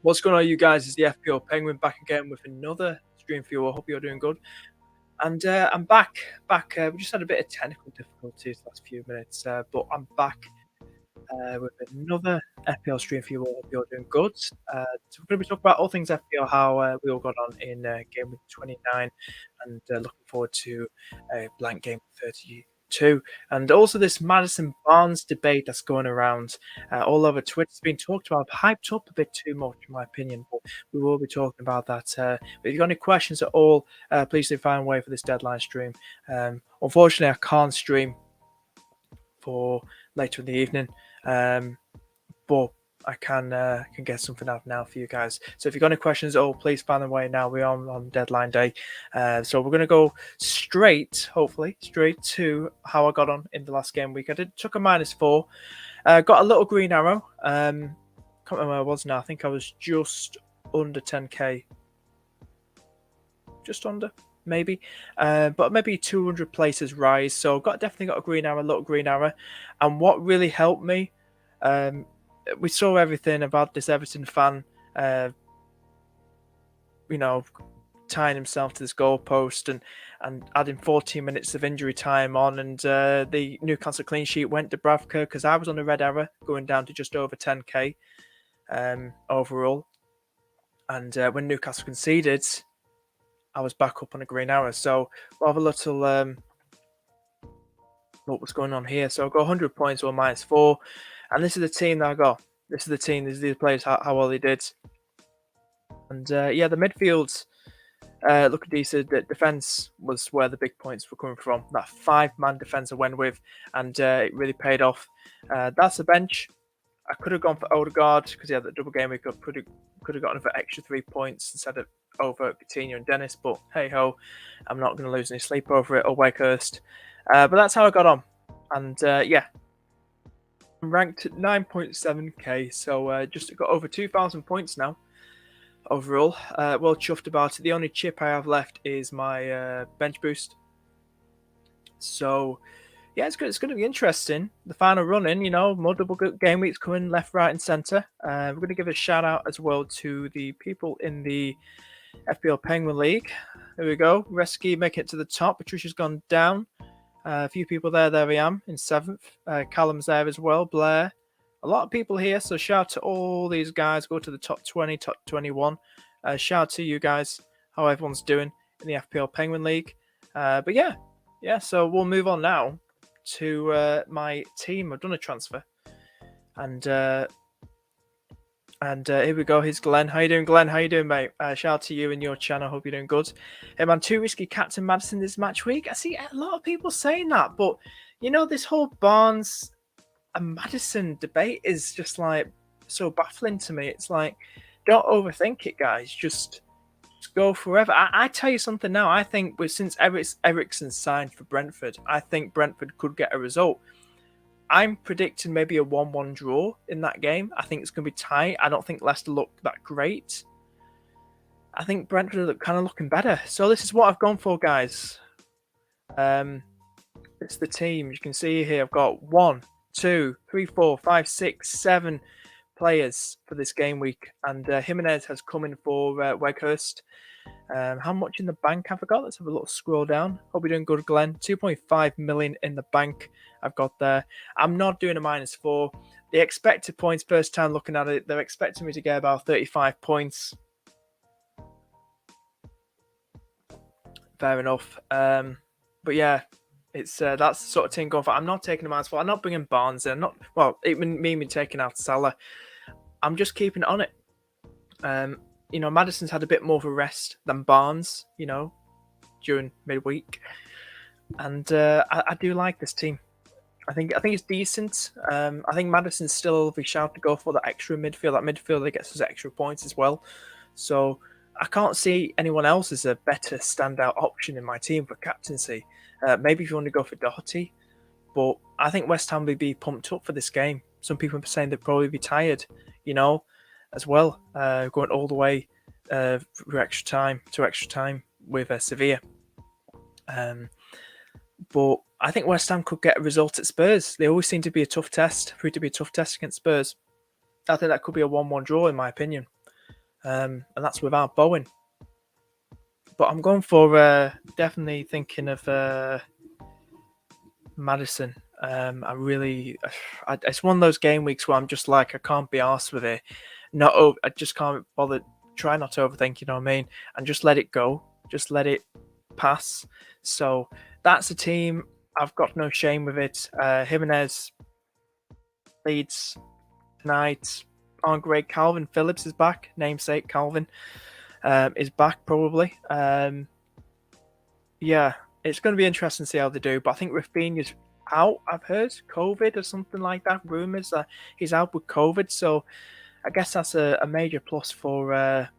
What's going on, you guys? It's the FPL Penguin back again with another stream for you. I hope you're doing good. And I'm back. We just had a bit of technical difficulties the last few minutes, but I'm back with another FPL stream for you. I hope you're doing good. So we're going to be talking about all things FPL, how we all got on in Game Week 29, and looking forward to blank Game 32. And also this Maddison Barnes debate that's going around all over Twitter. It's been talked about, hyped up a bit too much, in my opinion, but we will be talking about that. But if you've got any questions at all, please do find a way for this deadline stream. Unfortunately, I can't stream for later in the evening, but I can get something out now for you guys. So if you've got any questions at all, please find a way now. We're on deadline day. So we're going to go hopefully straight to how I got on in the last game week. I took a -4. Got a little green arrow. Can't remember where I was now. I think I was just under 10k. Just under, maybe. But maybe 200 places rise. So definitely got a green arrow, a little green arrow. And what really helped me, we saw everything about this Everton fan, tying himself to this goalpost and adding 14 minutes of injury time on, and the Newcastle clean sheet went to Bravka because I was on a red arrow going down to just over 10k overall. And when Newcastle conceded, I was back up on a green arrow. So we'll have a little what was going on here. So I got 100 points or -4. And this is the team that I got. This is the team. These are the players, how well they did. And the midfield looked decent. The defence was where the big points were coming from. That 5-man defence I went with, and it really paid off. That's the bench. I could have gone for Odegaard because he had the double game week. I could have gotten for extra 3 points instead of over Coutinho and Dennis. But hey ho, I'm not going to lose any sleep over it or Wakehurst. But that's how I got on. And I'm ranked at 9.7k, so just got over 2,000 points now overall. Well chuffed about it. The only chip I have left is my bench boost. So yeah, it's good. It's going to be interesting. The final run-in, multiple game weeks coming left, right, and centre. We're going to give a shout out as well to the people in the FPL Penguin League. There we go. Resky making it to the top. Patricia's gone down. A few people there. There I am in 7th. Callum's there as well. Blair. A lot of people here. So shout out to all these guys. Go to the top 20, top 21. Shout out to you guys. How everyone's doing in the FPL Penguin League. But yeah. So we'll move on now to my team. I've done a transfer. And here we go. Here's Glenn. How you doing, Glenn? How you doing, mate? Shout out to you and your channel. Hope you're doing good. Hey, man, too risky captain Maddison this match week. I see a lot of people saying that, but this whole Barnes and Maddison debate is just like so baffling to me. It's like, don't overthink it, guys. Just go forever. I tell you something now. I think since Ericsson signed for Brentford, I think Brentford could get a result. I'm predicting maybe a 1-1 draw in that game. I think it's going to be tight. I don't think Leicester look that great. I think Brentford are kind of looking better. So this is what I've gone for, guys. It's the team. You can see here I've got 1, 2, 3, 4, 5, 6, 7 players for this game week. And Jimenez has come in for Weghurst. How much in the bank have I got? Let's have a little scroll down. Hope you're doing good, Glenn. 2.5 million in the bank I've got there. I'm not doing a -4. The expected points, first time looking at it, they're expecting me to get about 35 points. Fair enough. But yeah, it's that's the sort of team going for. I'm not taking a -4. I'm not bringing Barnes in. Even me taking out Salah. I'm just keeping it on it. Maddison's had a bit more of a rest than Barnes, during midweek. And I do like this team. I think it's decent. I think Maddison's still a shout to go for that extra midfield. That midfield that gets us extra points as well. So I can't see anyone else as a better standout option in my team for captaincy. Maybe if you want to go for Doherty. But I think West Ham will be pumped up for this game. Some people are saying they'll probably be tired, as well, going all the way for extra time with Sevilla. But I think West Ham could get a result at Spurs. They always seem to be a tough test, prove to be a tough test against Spurs. I think that could be a 1-1 draw, in my opinion. and that's without Bowen. But I'm going for definitely thinking of Maddison. It's one of those game weeks where I'm just like, I can't be arsed with it. I just can't bother. Try not to overthink, you know what I mean? And just let it go. Just let it pass. So that's a team. I've got no shame with it. Jimenez leads tonight. On great. Calvin Phillips is back. Namesake Calvin is back probably. Yeah, it's going to be interesting to see how they do. But I think Rafinha's out. I've heard COVID or something like that. Rumors that he's out with COVID. So I guess that's a major plus for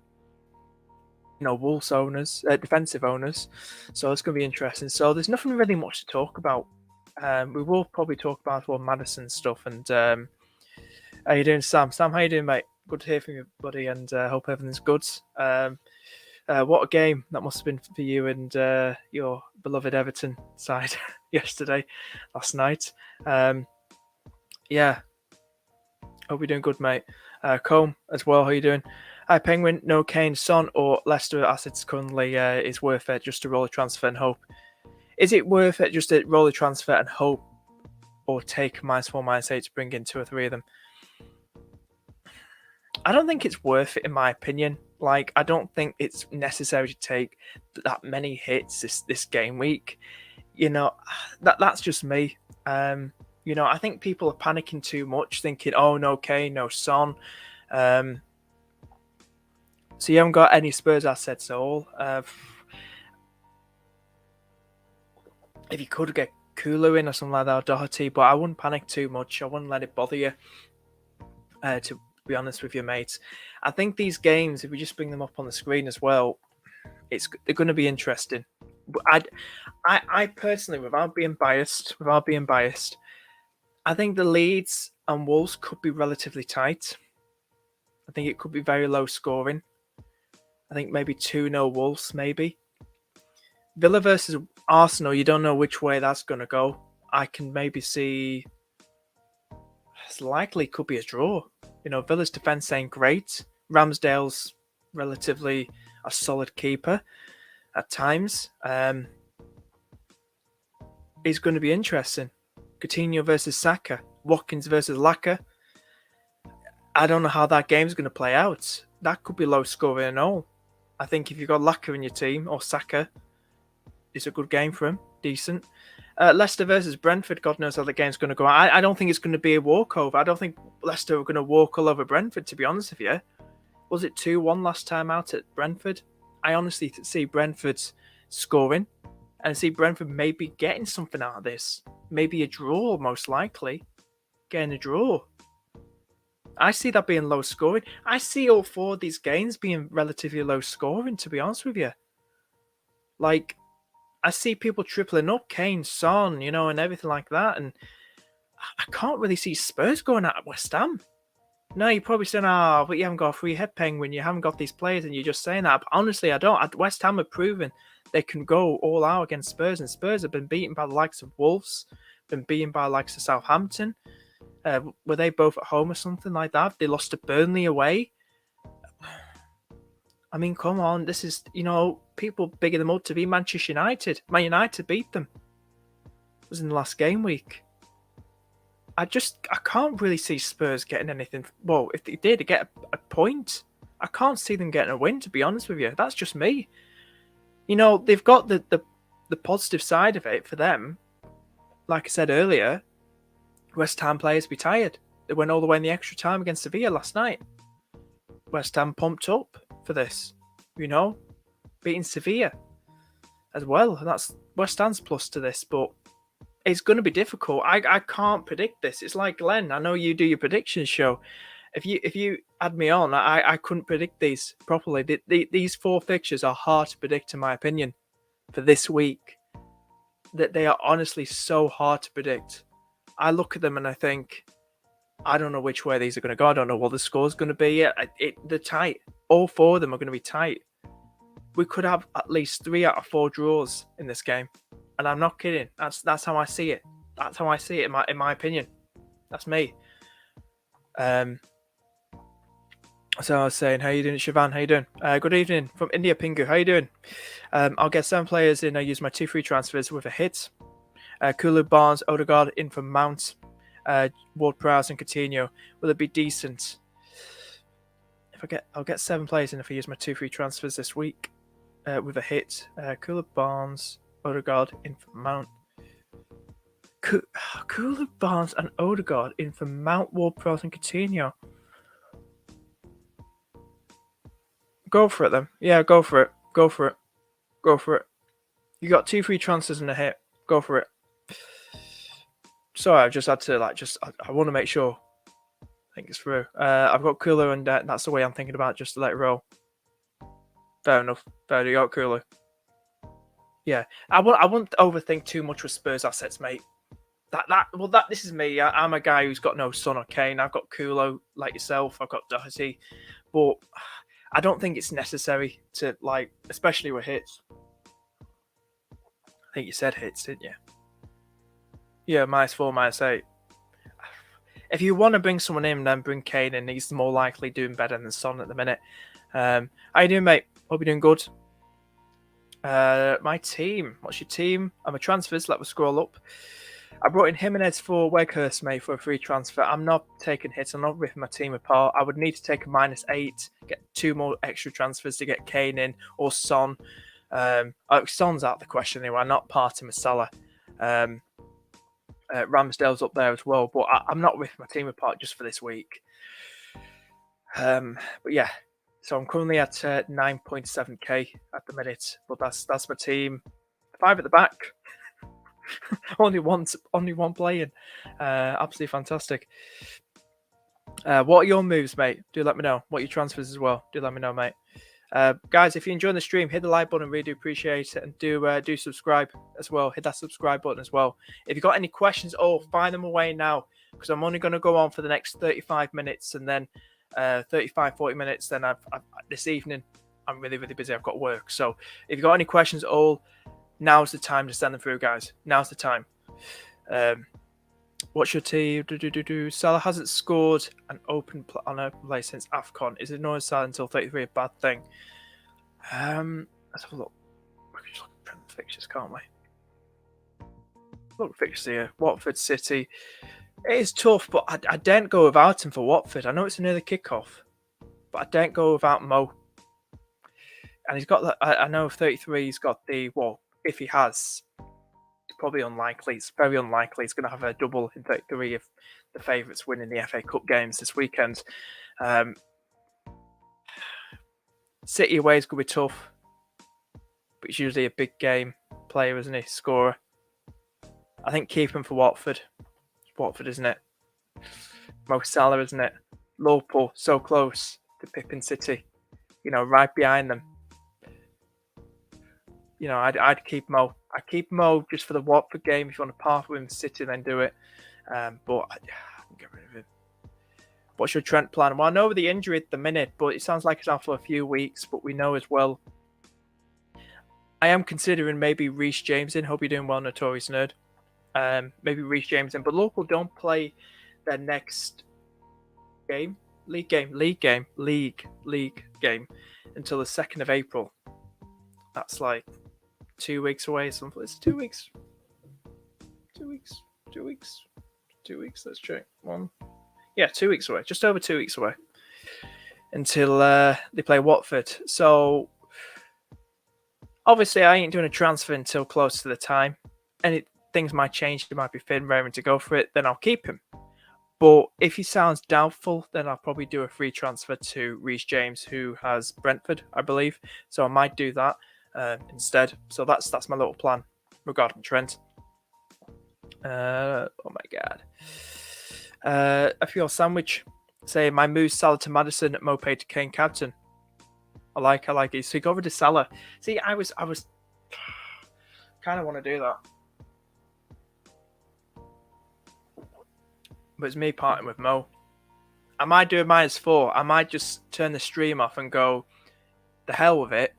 Wolves owners, defensive owners. So it's going to be interesting. So there's nothing really much to talk about. We will probably talk about Maddison stuff. And how you doing, Sam? Sam, how you doing, mate? Good to hear from you, buddy. And hope everything's good. What a game that must have been for you and your beloved Everton side last night. Yeah, hope you're doing good, mate. Combe as well, how you doing? Hi, Penguin. No Kane, Son, or Leicester assets currently is worth it just to roll a transfer and hope. Is it worth it just to roll a transfer and hope, or take -4, -8 to bring in 2 or 3 of them? I don't think it's worth it, in my opinion. Like, I don't think it's necessary to take that many hits this game week. That's just me. I think people are panicking too much, thinking, "Oh, no Kane, no Son." So you haven't got any Spurs assets at all. If you could get Kulu in or something like that, or Doherty, but I wouldn't panic too much. I wouldn't let it bother you. To be honest with you, mates, I think these games, if we just bring them up on the screen as well, they're going to be interesting. I personally, without being biased, I think the Leeds and Wolves could be relatively tight. I think it could be very low scoring. I think maybe 2-0 Wolves, maybe. Villa versus Arsenal, you don't know which way that's going to go. I can maybe see it's likely could be a draw. Villa's defense ain't great. Ramsdale's relatively a solid keeper at times. It's going to be interesting. Coutinho versus Saka. Watkins versus Laka. I don't know how that game's going to play out. That could be low scoring and all. I think if you've got Laka in your team, or Saka, it's a good game for him. Decent. Leicester versus Brentford. God knows how the game's going to go. I don't think it's going to be a walkover. I don't think Leicester are going to walk all over Brentford, to be honest with you. Was it 2-1 last time out at Brentford? I honestly see Brentford scoring and see Brentford maybe getting something out of this. Maybe a draw, most likely. Getting a draw. I see that being low scoring. I see all 4 of these games being relatively low scoring, to be honest with you. Like, I see people tripling up Kane, Son, and everything like that. And I can't really see Spurs going out at West Ham. No, you're probably saying, but you haven't got a free head, Penguin. You haven't got these players, and you're just saying that. But honestly, I don't. West Ham have proven they can go all out against Spurs, and Spurs have been beaten by the likes of Wolves, been beaten by the likes of Southampton. Were they both at home or something like that? They lost to Burnley away. I mean, come on. This is, people bigger them up to be Manchester United. Man United beat them. It was in the last game week. I can't really see Spurs getting anything. Well, if they did get a point, I can't see them getting a win, to be honest with you. That's just me. They've got the positive side of it for them. Like I said earlier, West Ham players be tired. They went all the way in the extra time against Sevilla last night. West Ham pumped up for this, beating Sevilla as well. And that's West Ham's plus to this, but it's going to be difficult. I can't predict this. It's like Glenn. I know you do your predictions show. If you add me on, I couldn't predict these properly. These 4 fixtures are hard to predict, in my opinion, for this week. That they are honestly so hard to predict. I look at them and I think, I don't know which way these are going to go. I don't know what the score's going to be. They're tight. All 4 of them are going to be tight. We could have at least 3 out of 4 draws in this game. And I'm not kidding. That's how I see it. That's how I see it, in my opinion. That's me. So I was saying, how you doing, Siobhan? How you doing? Good evening from India, Pingu. How you doing? I'll get 7 players in. I use my 2 free transfers with a hit. Kulu, Barnes, Odegaard in for Mount, Ward-Prowse and Coutinho. Will it be decent? I'll get 7 players in if I use my 2 free transfers this week with a hit. Kulu, Barnes, Odegaard in for Mount. Kulu, Barnes and Odegaard in for Mount, Ward-Prowse and Coutinho. Go for it then. Yeah, go for it. Go for it. Go for it. You got 2 free transfers and a hit. Go for it. Sorry, I just had to I want to make sure I think it's through. I've got Kulu and that's the way I'm thinking about, just to let it roll. Fair enough. Fair, you got Kulu. Yeah, I wouldn't overthink too much with Spurs assets, mate. This is me. I'm a guy who's got no Son or Kane. I've got Kulu like yourself. I've got Doherty, but I don't think it's necessary to, like, especially with hits. I think you said hits, didn't you? Yeah, -4, -8. If you want to bring someone in, then bring Kane in. He's more likely doing better than Son at the minute. How you doing, mate? Hope you're doing good. My team. What's your team? I'm a transfers. Let me scroll up. I brought in Jimenez for Weghurst, mate, for a free transfer. I'm not taking hits. I'm not ripping my team apart. I would need to take a -8, get 2 more extra transfers to get Kane in or Son. Son's out of the question anyway. I'm not parting with Salah. Ramsdale's up there as well, but I'm not ripping my team apart just for this week. But yeah, so I'm currently at 9.7k at the minute, but that's my team. 5 at the back. only one playing. Absolutely fantastic. What are your moves, mate? Do let me know. What are your transfers as well? Do let me know, mate. Guys, if you're enjoying the stream, hit the like button. Really do appreciate it, and do subscribe as well. Hit that subscribe button as well. If you've got any questions, fire them away now, because I'm only going to go on for the next 35 minutes, and then 35-40 minutes. Then this evening I'm really busy. I've got work. So if you've got any questions at all, now's the time to send them through, guys. Now's the time. What's your team? Salah hasn't scored on open play since AFCON. Is ignoring Salah until 33 a bad thing? Let's have a look. We can just look at the fixtures, can't we? Look at fixtures here. Watford, City. It is tough, but I don't go without him for Watford. I know it's near the kickoff, but I don't go without Mo. And he's got that. I know 33. He's got the if he has. Probably unlikely. It's very unlikely he's going to have a double in 33 if the favourites win in the FA Cup games this weekend. City away is going to be tough, but he's usually a big game player, isn't he? Scorer. I think keep him for Watford. It's Watford, isn't it? Mo Salah, isn't it? Liverpool, so close to Pippin City. Right behind them. I'd keep Mo. I keep Mo just for the Watford game. If you want to part with him, City, then do it. But I can get rid of him. What's your Trent plan? Well, I know the injury at the minute, but it sounds like it's out for a few weeks. But we know as well. I am considering maybe Reece James in. Hope you're doing well, Notorious Nerd. Maybe Reece James in. But Liverpool don't play their next league game until the 2nd of April. That's like 2 weeks away. Something. It's 2 weeks. 2 weeks. 2 weeks. 2 weeks. Let's check. 2 weeks away. Just over 2 weeks away until they play Watford. So obviously, I ain't doing a transfer until close to the time. And things might change. It might be Finn raring to go for it. Then I'll keep him. But if he sounds doubtful, then I'll probably do a free transfer to Reece James, who has Brentford, I believe. So I might do that instead. So that's my little plan regarding Trent. Oh my god. I feel sandwich. Say my move Salah to Maddison, Mopay to Kane captain. I like it. So you go over to Salah. See, I was kind of want to do that. But it's me parting with Mo. I might do a -4. I might just turn the stream off and go, the hell with it.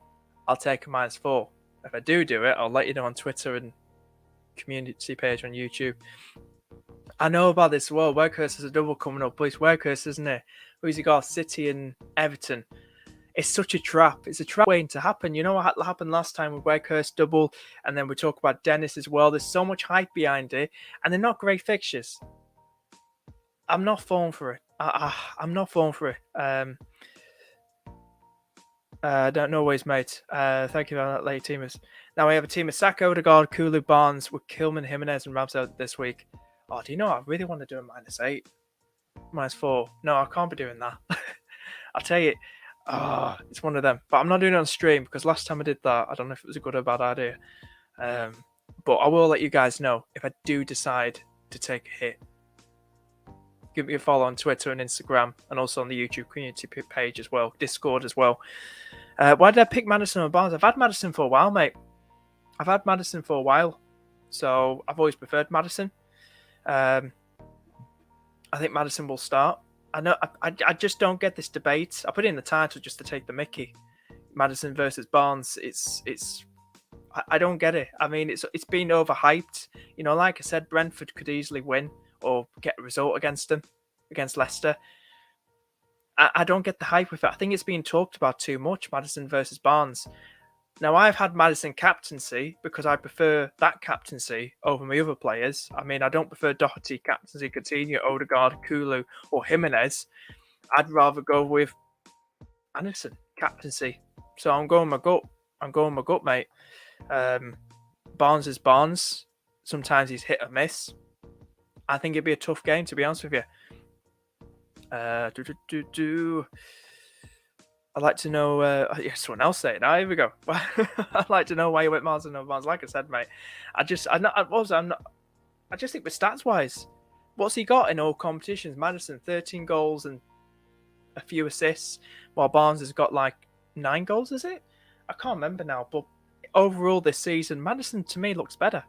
I'll take a -4. If I do it, I'll let you know on Twitter and community page on YouTube. I know about this as well. Weghurst has a double coming up. But it's Weghurst, isn't it? Who's he got? City and Everton. It's such a trap. It's a trap waiting to happen. You know what happened last time with Weghorst double, and then we talk about Dennis as well. There's so much hype behind it, and they're not great fixtures. I'm not falling for it. I'm not falling for it. Don't know ways, mate. Thank you for that, late teamers. Now we have a team of Saka, Odegaard, Kulu, Barnes with Kilman, Jimenez, and Ramsdale this week. Oh, do you know what? I really want to do a -8, -4. No, I can't be doing that. I'll tell you. It's one of them. But I'm not doing it on stream because last time I did that, I don't know if it was a good or bad idea. But I will let you guys know if I do decide to take a hit. Give me a follow on Twitter and Instagram, and also on the YouTube community page as well, Discord as well. Why did I pick Maddison or Barnes? I've had Maddison for a while, mate. So I've always preferred Maddison. I think Maddison will start. I know. I just don't get this debate. I put it in the title just to take the mickey. Maddison versus Barnes. I don't get it. I mean, it's been overhyped. You know, like I said, Brentford could easily win or get a result against Leicester. I don't get the hype with it. I think it's being talked about too much, Maddison versus Barnes. Now, I've had Maddison captaincy because I prefer that captaincy over my other players. I mean, I don't prefer Doherty captaincy, Coutinho, Odegaard, Kulu, or Jimenez. I'd rather go with Maddison captaincy. So I'm going my gut, mate. Barnes is Barnes. Sometimes he's hit or miss. I think it'd be a tough game, to be honest with you. I'd like to know. Someone else say it. Now, here we go. I'd like to know why you went Maddison over Barnes. Like I said, mate, I just think with stats wise, what's he got in all competitions? Maddison 13 goals and a few assists, while Barnes has got like 9 goals. Is it? I can't remember now. But overall this season, Maddison to me looks better.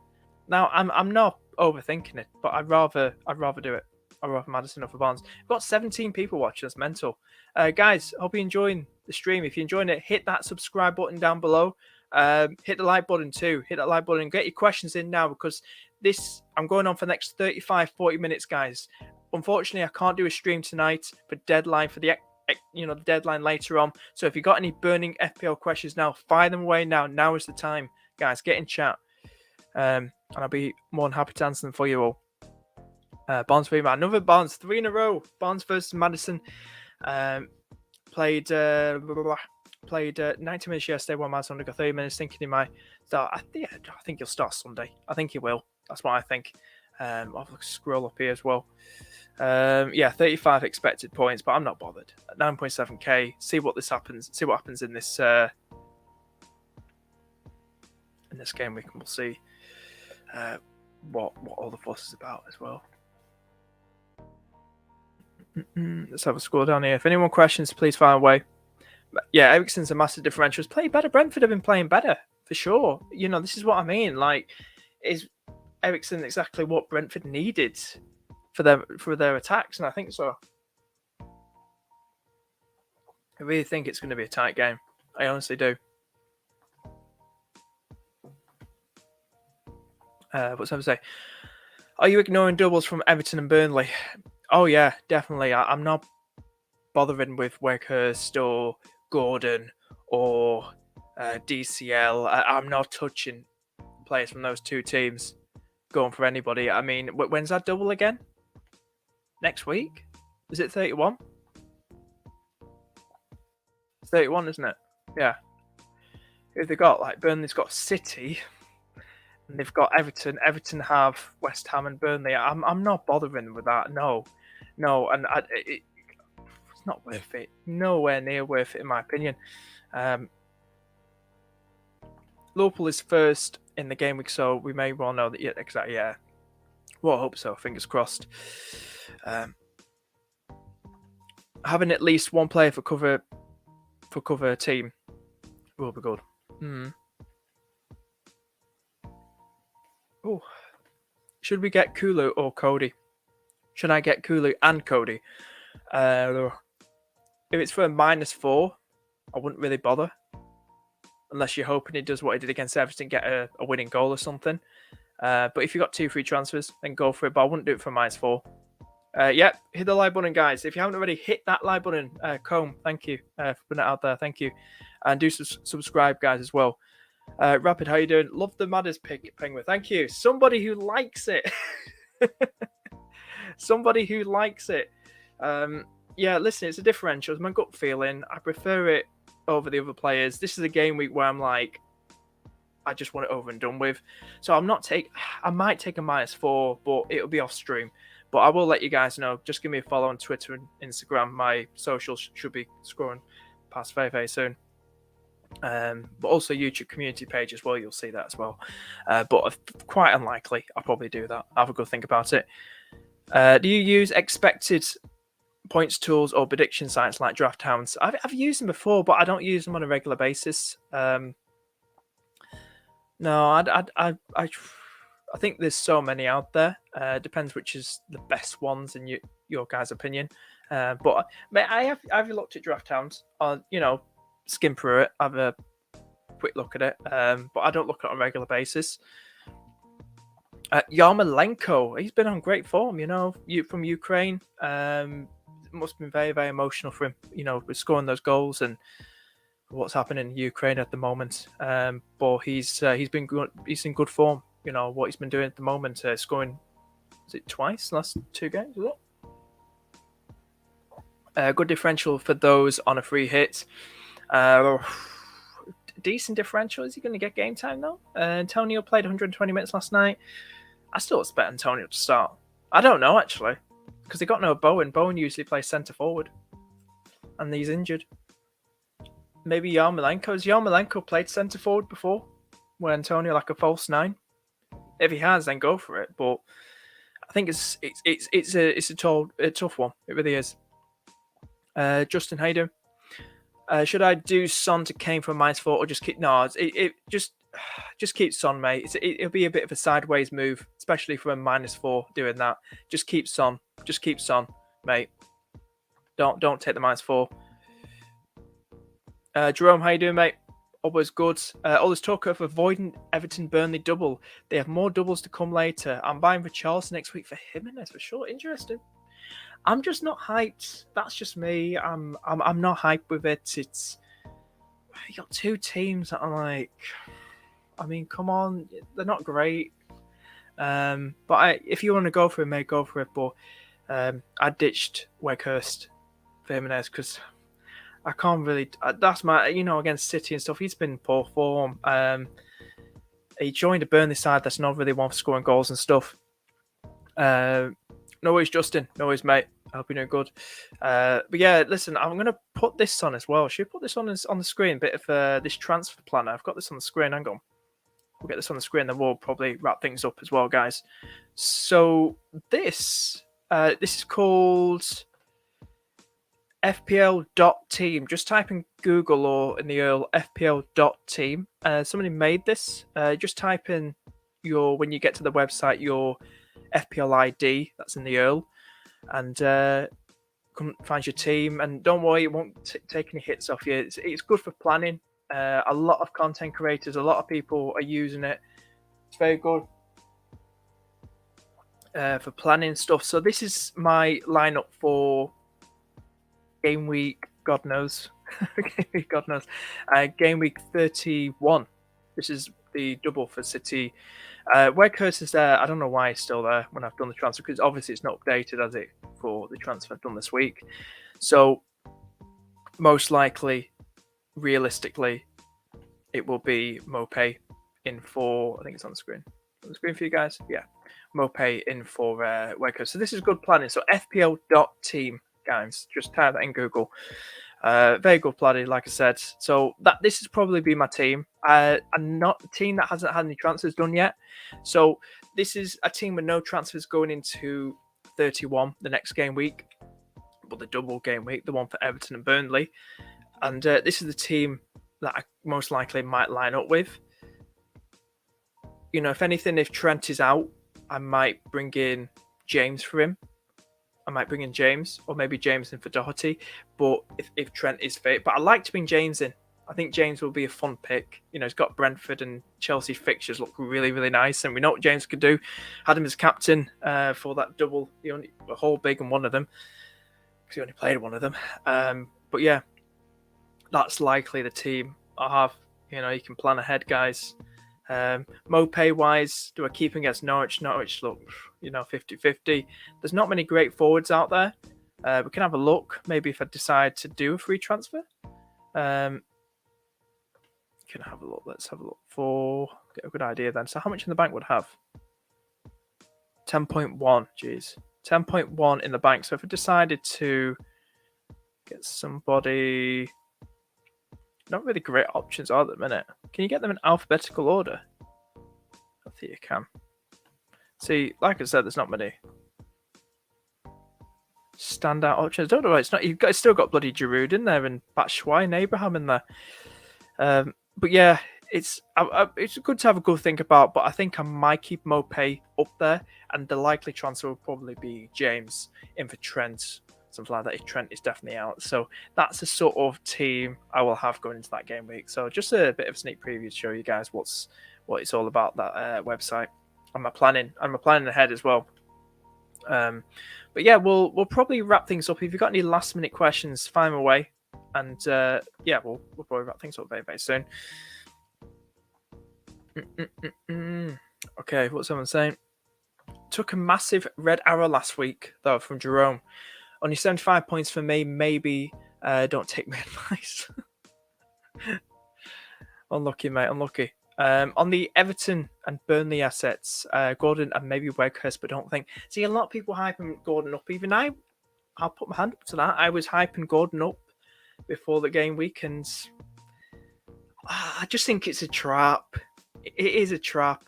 Now I'm not overthinking it, but I'd rather do it. I'd rather Maddison over Barnes. We've got 17 people watching. That's mental. Guys, hope you're enjoying the stream. If you're enjoying it, hit that subscribe button down below. Hit the like button too. Hit that like button and get your questions in now, because I'm going on for the next 35-40 minutes, guys. Unfortunately, I can't do a stream tonight for deadline for the deadline later on. So if you've got any burning FPL questions now, fire them away now. Now is the time, guys. Get in chat. And I'll be more than happy to answer them for you all. Barnes v Man. Another Barnes, 3 in a row. Barnes versus Maddison. Played 90 minutes yesterday. One Maddison only got 30 minutes. Thinking he might start. I think he'll start Sunday. I think he will. That's what I think. I'll scroll up here as well. 35 expected points, but I'm not bothered. At 9.7k. See what happens. See what happens in this game week, and we'll see what all the fuss is about as well. Let's have a scroll down here. If anyone questions, please fire away. But yeah, Eriksen's a massive differential. He's played better. Brentford have been playing better for sure. You know, this is what I mean. Like, is Eriksen exactly what Brentford needed for their attacks? And I think so. I really think it's going to be a tight game. I honestly do. What's I say? Are you ignoring doubles from Everton and Burnley? Oh yeah, definitely. I'm not bothering with Weghorst or Gordon or DCL. I'm not touching players from those two teams. Going for anybody. I mean, when's that double again? Next week? Is it 31? It's 31, isn't it? Yeah. Who they got? Like, Burnley's got City. And they've got Everton. Everton have West Ham and Burnley. I'm not bothering with that. No. And it's not worth it. Nowhere near worth it, in my opinion. Liverpool is first in the game week, so we may well know that. Yeah, exactly. Yeah. Well, I hope so. Fingers crossed. Having at least one player for cover team will be good. Oh, should we get Kulu or Cody? Should I get Kulu and Cody? If it's for a -4, I wouldn't really bother. Unless you're hoping he does what he did against Everton, get a winning goal or something. But if you've got 2 free transfers, then go for it. But I wouldn't do it for -4. Yeah, hit the like button, guys. If you haven't already, hit that like button. Comb, thank you for putting it out there. Thank you. And do subscribe, guys, as well. Rapid, how you doing? Love the Madders pick, Penguin. Thank you. Somebody who likes it. Somebody who likes it. Yeah, listen, it's a differential. It's my gut feeling. I prefer it over the other players. This is a game week where I'm like, I just want it over and done with. So I might take a -4, but it'll be off stream. But I will let you guys know. Just give me a follow on Twitter and Instagram. My socials should be scrolling past very soon. But also YouTube community page as well. You'll see that as well. But quite unlikely. I'll probably do that. Have a good think about it. Do you use expected points tools or prediction sites like Draft Hounds? I've used them before, but I don't use them on a regular basis. No, I think there's so many out there. Depends which is the best ones in your guys' opinion. But I've looked at Draft Hounds on, skim through it, have a quick look at it. But I don't look at it on a regular basis. Yarmolenko, he's been on great form, from Ukraine. It must have been very, very emotional for him, with scoring those goals and what's happening in Ukraine at the moment. But he's been good. He's in good form. What he's been doing at the moment, scoring, is it twice last 2 games? Is it? Good differential for those on a free hit. Decent differential. Is he going to get game time though? Antonio played 120 minutes last night. I still expect Antonio to start. I don't know actually, because they got no Bowen. Bowen usually plays centre forward, and he's injured. Maybe Yarmolenko. Has Yarmolenko played centre forward before? Where Antonio like a false 9? If he has, then go for it. But I think it's a tough one. It really is. Justin Hayden. Should I do Son to Kane for -4 or just keep? No, just keep Son, mate. It'll be a bit of a sideways move, especially from a -4 doing that. Just keep Son. Just keep Son, mate. Don't take the -4. Jerome, how you doing, mate? Always good. All this talk of avoiding Everton Burnley double. They have more doubles to come later. I'm buying for Charleston next week for Jimenez for sure. Interesting. I'm just not hyped. That's just me. I'm not hyped with it. It's you got 2 teams that are like, I mean, come on, they're not great. But if you want to go for it, mate, go for it. But I ditched Weghorst for Jimenez because I can't really. That's my, against City and stuff. He's been in poor form. He joined a Burnley side that's not really one for scoring goals and stuff. No worries, Justin. No worries, mate. I hope you're doing good. But yeah, listen, I'm going to put this on as well. Should we put this on the screen? Bit of this transfer planner. I've got this on the screen. Hang on. We'll get this on the screen, then we'll probably wrap things up as well, guys. So this is called FPL.team. Just type in Google or in the URL FPL.team. Somebody made this. Just type in when you get to the website, your FPL ID that's in the URL, and come find your team. And don't worry, it won't take any hits off you. It's good for planning. A lot of content creators, a lot of people are using it. It's very good for planning stuff. So this is my lineup for game week. God knows, God knows. Game week 31. This is the double for City. Weghorst is there. I don't know why he's still there when I've done the transfer, because obviously it's not updated, has it, for the transfer I've done this week. So most likely, realistically, it will be Mopay in for, I think it's on the screen. On the screen for you guys? Yeah. Mopay in for Weghorst. So this is good planning. So FPL.team, guys. Just type that in Google. Very good planning, like I said. So this is probably be my team. I'm not a team that hasn't had any transfers done yet. So this is a team with no transfers going into 31, the next game week, but the double game week, the one for Everton and Burnley. And this is the team that I most likely might line up with. If anything, if Trent is out, I might bring in James for him. I might bring in James, or maybe James in for Doherty. But if Trent is fit, but I like to bring James in. I think James will be a fun pick. You know, he's got Brentford and Chelsea fixtures look really, really nice, and we know what James could do. Had him as captain for that double. He only a whole big and one of them because he only played one of them. But yeah, that's likely the team I have. You know, you can plan ahead, guys. Mopay wise, do I keep him against Norwich? Norwich look, 50-50. There's not many great forwards out there. We can have a look. Maybe if I decide to do a free transfer. Can have a look. Let's have a look get a good idea then. So how much in the bank would I have? 10.1. Jeez. 10.1 in the bank. So if I decided to get somebody, not really great options are at the minute. Can you get them in alphabetical order? I think you can. See, like I said, there's not many standout options. I don't know why it's not. You've still got bloody Giroud in there and Batshuayi and Abraham in there. But yeah, it's good to have a good think about. But I think I might keep Mopay up there, and the likely transfer will probably be James in for Trent, something like that. If Trent is definitely out, so that's the sort of team I will have going into that game week. So just a bit of a sneak preview to show you guys what it's all about, that website and my planning ahead as well. But yeah, we'll probably wrap things up. If you've got any last minute questions, fire them away, and yeah, we'll probably wrap things up very, very soon. Okay, what's someone saying? Took a massive red arrow last week though from Jerome. Only 75 points for me. Maybe don't take my advice. Unlucky, mate. Unlucky. On the Everton and Burnley assets, Gordon and maybe Weghurst, but don't think. See, a lot of people hyping Gordon up. Even I'll put my hand up to that. I was hyping Gordon up before the game week, and I just think it's a trap. It is a trap.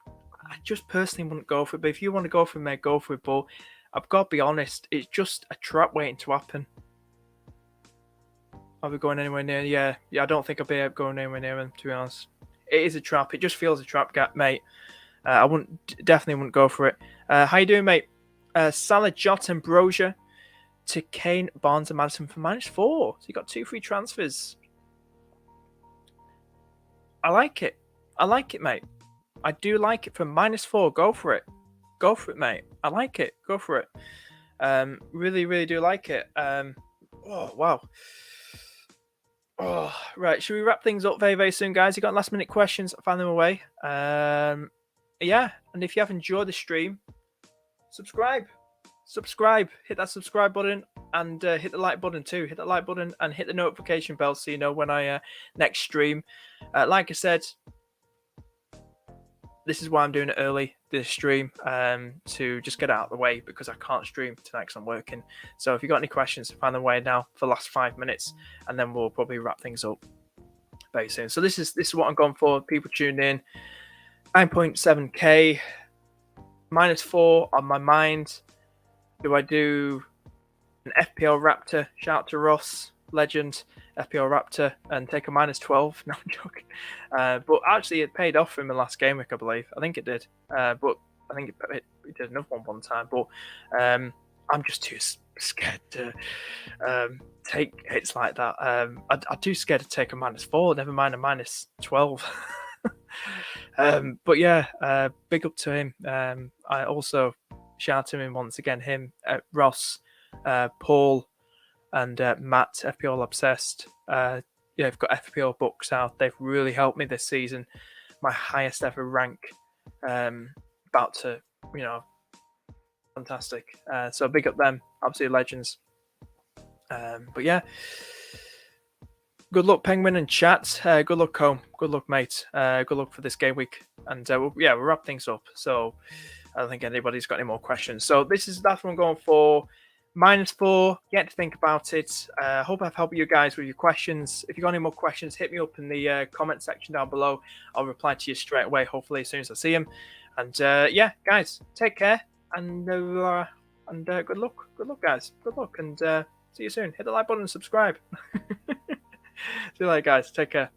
I just personally wouldn't go for it. But if you want to go for it, mate, go for it. But I've got to be honest, it's just a trap waiting to happen. Are we going anywhere near? Yeah, I don't think I'll be going anywhere near him, to be honest. It is a trap. It just feels a trap, mate. I definitely wouldn't go for it. How you doing, mate? Salah, Jota, and Brozier to Kane, Barnes, and Maddison for -4. So you got 2 free transfers. I like it. I like it, mate. I do like it for -4. Go for it. Go for it, mate. I like it. Go for it. Really, really do like it. Oh, wow. Oh, right. Should we wrap things up very, very soon, guys? You got last minute questions? Find them away. Yeah. And if you have enjoyed the stream, subscribe. Hit that subscribe button and hit the like button too. Hit that like button and hit the notification bell so you know when I next stream. Like I said, this is why I'm doing it early, this stream, to just get out of the way because I can't stream tonight because I'm working. So if you've got any questions, find them away now for the last 5 minutes, and then we'll probably wrap things up very soon. So this is what I'm going for. People tuned in. 9.7k, -4 on my mind. Do I do an FPL Raptor? Shout out to Ross, legend, FPL Raptor, and take a -12. No, I'm joking. But actually, it paid off in the last game week, I believe. I think it did. But I think it did another one time. But I'm just too scared to take hits like that. I'm too scared to take a -4, never mind a -12. But yeah, big up to him. I also shout out to him once again, him, Ross, Paul, and Matt, FPL Obsessed. Yeah, they've got FPL books out. They've really helped me this season. My highest ever rank. About to, fantastic. So big up them, absolute legends. But yeah, good luck, Penguin and chat. Good luck, Combe. Good luck, mate. Good luck for this game week. And we'll wrap things up. So I don't think anybody's got any more questions. So that's what I'm going for. -4. Yet to think about it. Hope I've helped you guys with your questions. If you've got any more questions, hit me up in the comment section down below. I'll reply to you straight away, hopefully as soon as I see them. And yeah, guys, take care and good luck. Good luck, guys. Good luck, and see you soon. Hit the like button and subscribe. See you later, guys. Take care.